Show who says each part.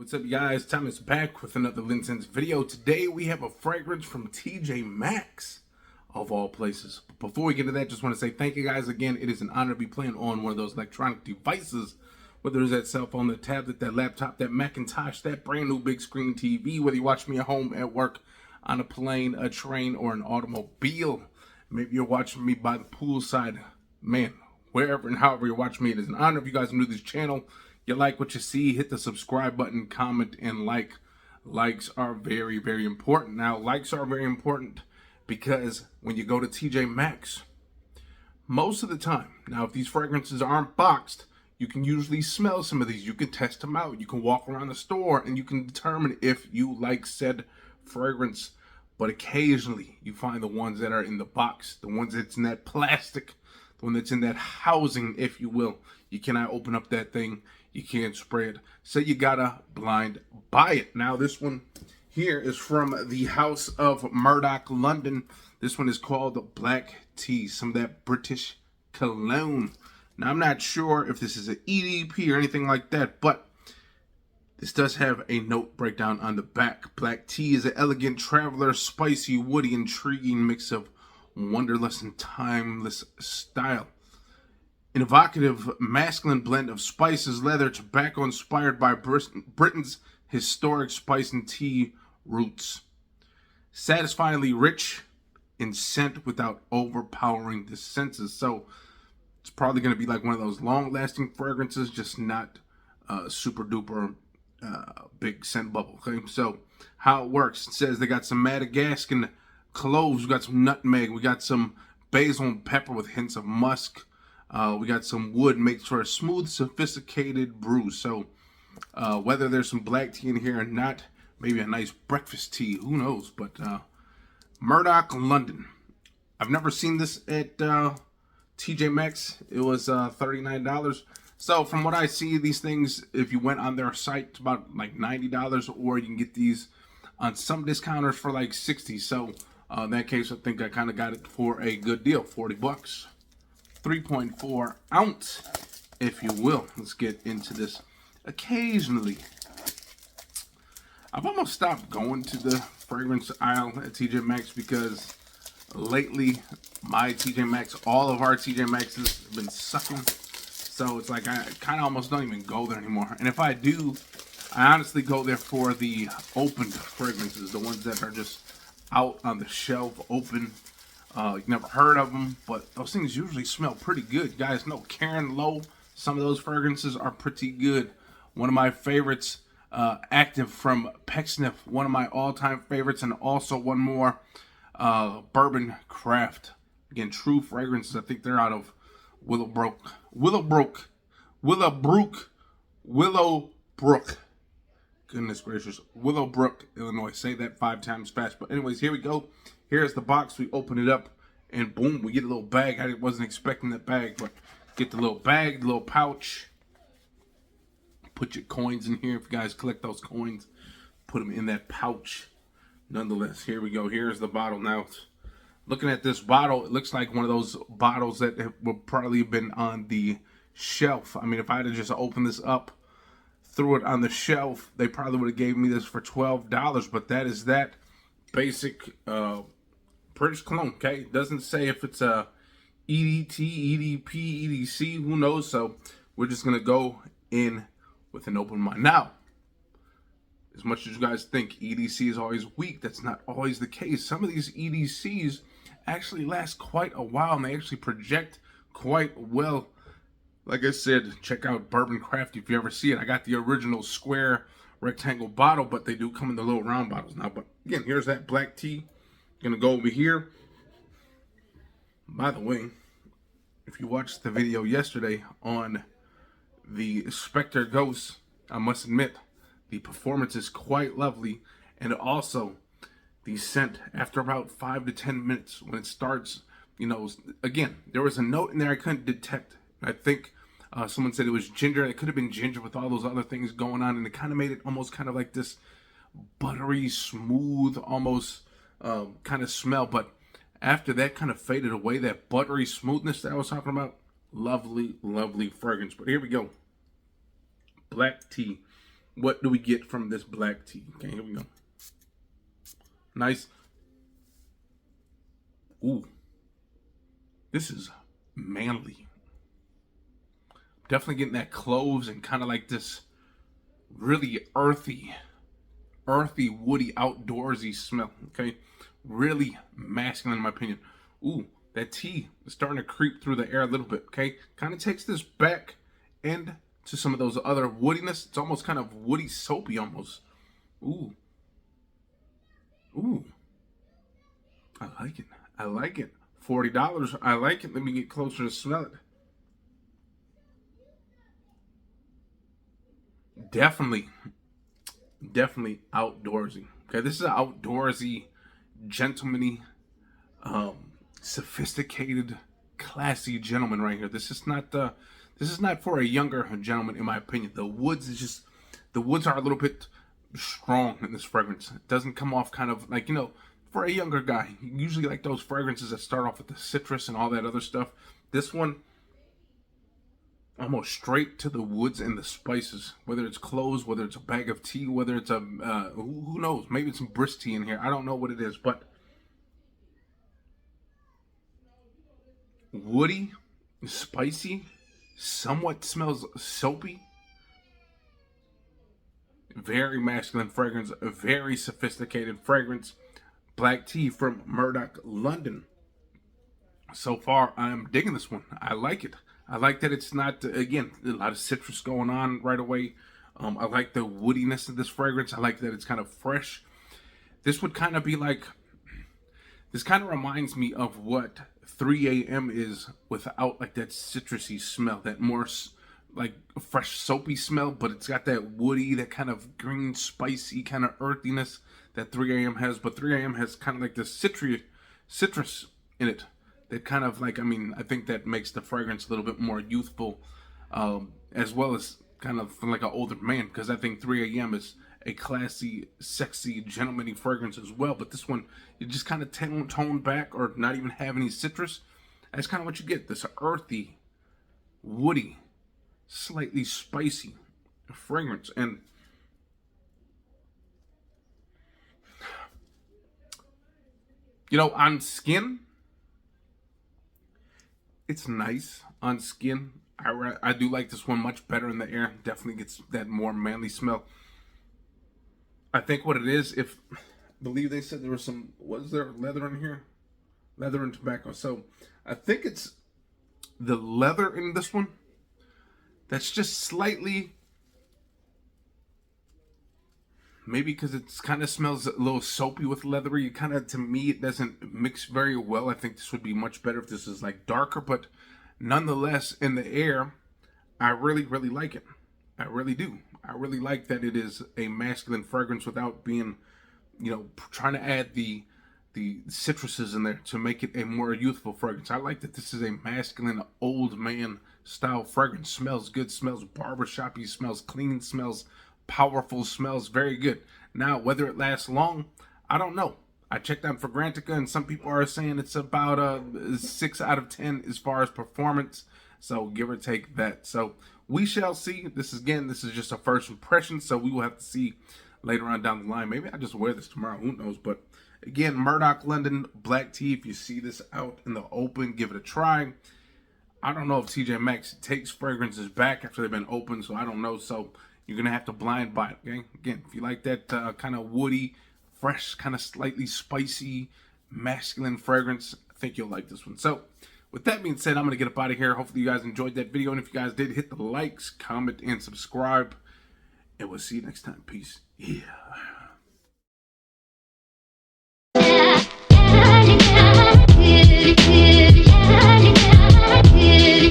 Speaker 1: What's up, you guys? Thomas back with another Linsense video. Today we have a fragrance from TJ Maxx, of all places. But before we get to that, just want to say thank you guys again. It is an honor to be playing on one of those electronic devices, whether it's that cell phone, that tablet, that laptop, that Macintosh, that brand new big screen TV, whether you watch me at home, at work, on a plane, a train, or an automobile. Maybe you're watching me by the poolside. Man, wherever and however you're watching me, it is an honor. If you guys are new to this channel, you like what you see, hit the subscribe button, comment, and like. Likes are very, very important. Now, likes are very important because when you go to TJ Maxx, most of the time, now if these fragrances aren't boxed, you can usually smell some of these. You can test them out. You can walk around the store and you can determine if you like said fragrance. But occasionally, you find the ones that are in the box, the ones that's in that plastic, the one that's in that housing, if you will. You cannot open up that thing. You can't spray it. So you gotta blind buy it. Now this one here is from the house of Murdock London. This one is called Black Tea, some of that British cologne. Now I'm not sure if this is an EDP or anything like that, but this does have a note breakdown on the back. Black Tea is an elegant traveler, spicy, woody, intriguing mix of wonderlust and timeless style. An evocative masculine blend of spices, leather, tobacco inspired by Britain's historic spice and tea roots. Satisfyingly rich in scent without overpowering the senses. So it's probably going to be like one of those long-lasting fragrances, just not super duper big scent bubble. Okay, so how it works, it says they got some Madagascan cloves, we got some nutmeg, we got some basil and pepper with hints of musk. We got some wood, makes for a smooth, sophisticated brew. So whether there's some black tea in here or not, maybe a nice breakfast tea, who knows? But Murdock London. I've never seen this at TJ Maxx. It was $39. So from what I see, these things, if you went on their site, it's about like $90, or you can get these on some discounters for like $60. So in that case, I think I kind of got it for a good deal, 40 bucks. 3.4 ounce, if you will. Let's get into this. Occasionally, I've almost stopped going to the fragrance aisle at TJ Maxx because lately my TJ Maxx, all of our TJ Maxxes have been sucking. So it's like I kind of almost don't even go there anymore. And if I do, I honestly go there for the opened fragrances, the ones that are just out on the shelf, open. You've never heard of them, but those things usually smell pretty good. You guys know Karen Lowe, some of those fragrances are pretty good. One of my favorites, Active from Pecksniff, one of my all-time favorites, and also one more, Bourbon Craft. Again, true fragrances. I think they're out of Willowbrook. Goodness gracious. Willowbrook, Illinois. Say that 5 times fast. But anyways, here we go. Here's the box. We open it up, and boom, we get a little bag. I wasn't expecting that bag, but get the little bag, the little pouch. Put your coins in here. If you guys collect those coins, put them in that pouch. Nonetheless, here we go. Here's the bottle. Now, looking at this bottle, it looks like one of those bottles that would probably have been on the shelf. I mean, if I had to just open this up, threw it on the shelf, they probably would have gave me this for $12, but that is that basic British cologne. Okay, it doesn't say if it's a EDT, EDP, EDC, who knows? So we're just gonna go in with an open mind. Now, as much as you guys think EDC is always weak, that's not always the case. Some of these EDCs actually last quite a while, and they actually project quite well. Like I said, check out Bourbon Craft if you ever see it. I got the original square rectangle bottle, but they do come in the little round bottles now. But again, here's that black tea. Gonna go over here. By the way, if you watched the video yesterday on the Spectre Ghost, I must admit the performance is quite lovely, and also the scent after about 5 to 10 minutes when it starts, you know, again, there was a note in there I couldn't detect. I think someone said it was ginger. It could have been ginger with all those other things going on, and it kind of made it almost kind of like this buttery, smooth, almost kind of smell. But after that kind of faded away, that buttery smoothness that I was talking about, lovely, lovely fragrance. But here we go. Black tea. what do we get from this black tea? Okay, here we go. Nice. Ooh. This is manly. Definitely getting that cloves and kind of like this really earthy, woody, outdoorsy smell. Okay, really masculine in my opinion. Ooh, that tea is starting to creep through the air a little bit. Okay, kind of takes this back end to some of those other woodiness. It's almost kind of woody, soapy almost. Ooh, ooh, I like it. I like it. $40. I like it. Let me get closer to smell it. Definitely outdoorsy. Okay, this is an outdoorsy, gentlemanly, sophisticated, classy gentleman right here. This is not for a younger gentleman, in my opinion. The woods are a little bit strong in this fragrance. It doesn't come off kind of like, for a younger guy. You usually like those fragrances that start off with the citrus and all that other stuff. This one, almost straight to the woods and the spices. Whether it's cloves, whether it's a bag of tea, whether it's a who knows? Maybe it's some brisk tea in here. I don't know what it is, but woody, spicy, somewhat smells soapy. Very masculine fragrance, a very sophisticated fragrance. Black tea from Murdock London. So far, I'm digging this one. I like it. I like that it's not, again, a lot of citrus going on right away. I like the woodiness of this fragrance. I like that it's kind of fresh. This would kind of be like, this kind of reminds me of what 3 a.m. is without like that citrusy smell, that more like fresh soapy smell, but it's got that woody, that kind of green, spicy kind of earthiness that 3 a.m. has. But 3 a.m. has kind of like the citrus in it. That kind of like, I think that makes the fragrance a little bit more youthful, as well as kind of like an older man, because I think 3 a.m. is a classy, sexy, gentlemanly fragrance as well. But this one, you just kind of tone back or not even have any citrus. That's kind of what you get. This earthy, woody, slightly spicy fragrance. And on skin, it's nice on skin. I do like this one much better in the air. Definitely gets that more manly smell. I think what it is, I believe they said there was was there leather in here? Leather and tobacco. So I think it's the leather in this one that's just slightly, maybe because it kind of smells a little soapy with leathery. To me, it doesn't mix very well. I think this would be much better if this is like darker, but nonetheless, in the air, I really, really like it. I really do. I really like that it is a masculine fragrance without being, trying to add the citruses in there to make it a more youthful fragrance. I like that this is a masculine, old man style fragrance. Smells good, smells barbershoppy, smells clean, smells powerful, smells very good. Now, whether it lasts long, I don't know. I checked out Fragrantica, and some people are saying it's about a 6 out of 10 as far as performance. So give or take that. So we shall see. This is just a first impression. So we will have to see later on down the line. Maybe I just wear this tomorrow. Who knows? But again, Murdock London black tea. If you see this out in the open, give it a try. I don't know if TJ Maxx takes fragrances back after they've been opened, so I don't know. So you're going to have to blind buy it, okay? Again, if you like that kind of woody, fresh, kind of slightly spicy, masculine fragrance, I think you'll like this one. So with that being said, I'm going to get up out of here. Hopefully you guys enjoyed that video. And if you guys did, hit the likes, comment, and subscribe. And we'll see you next time. Peace. Yeah.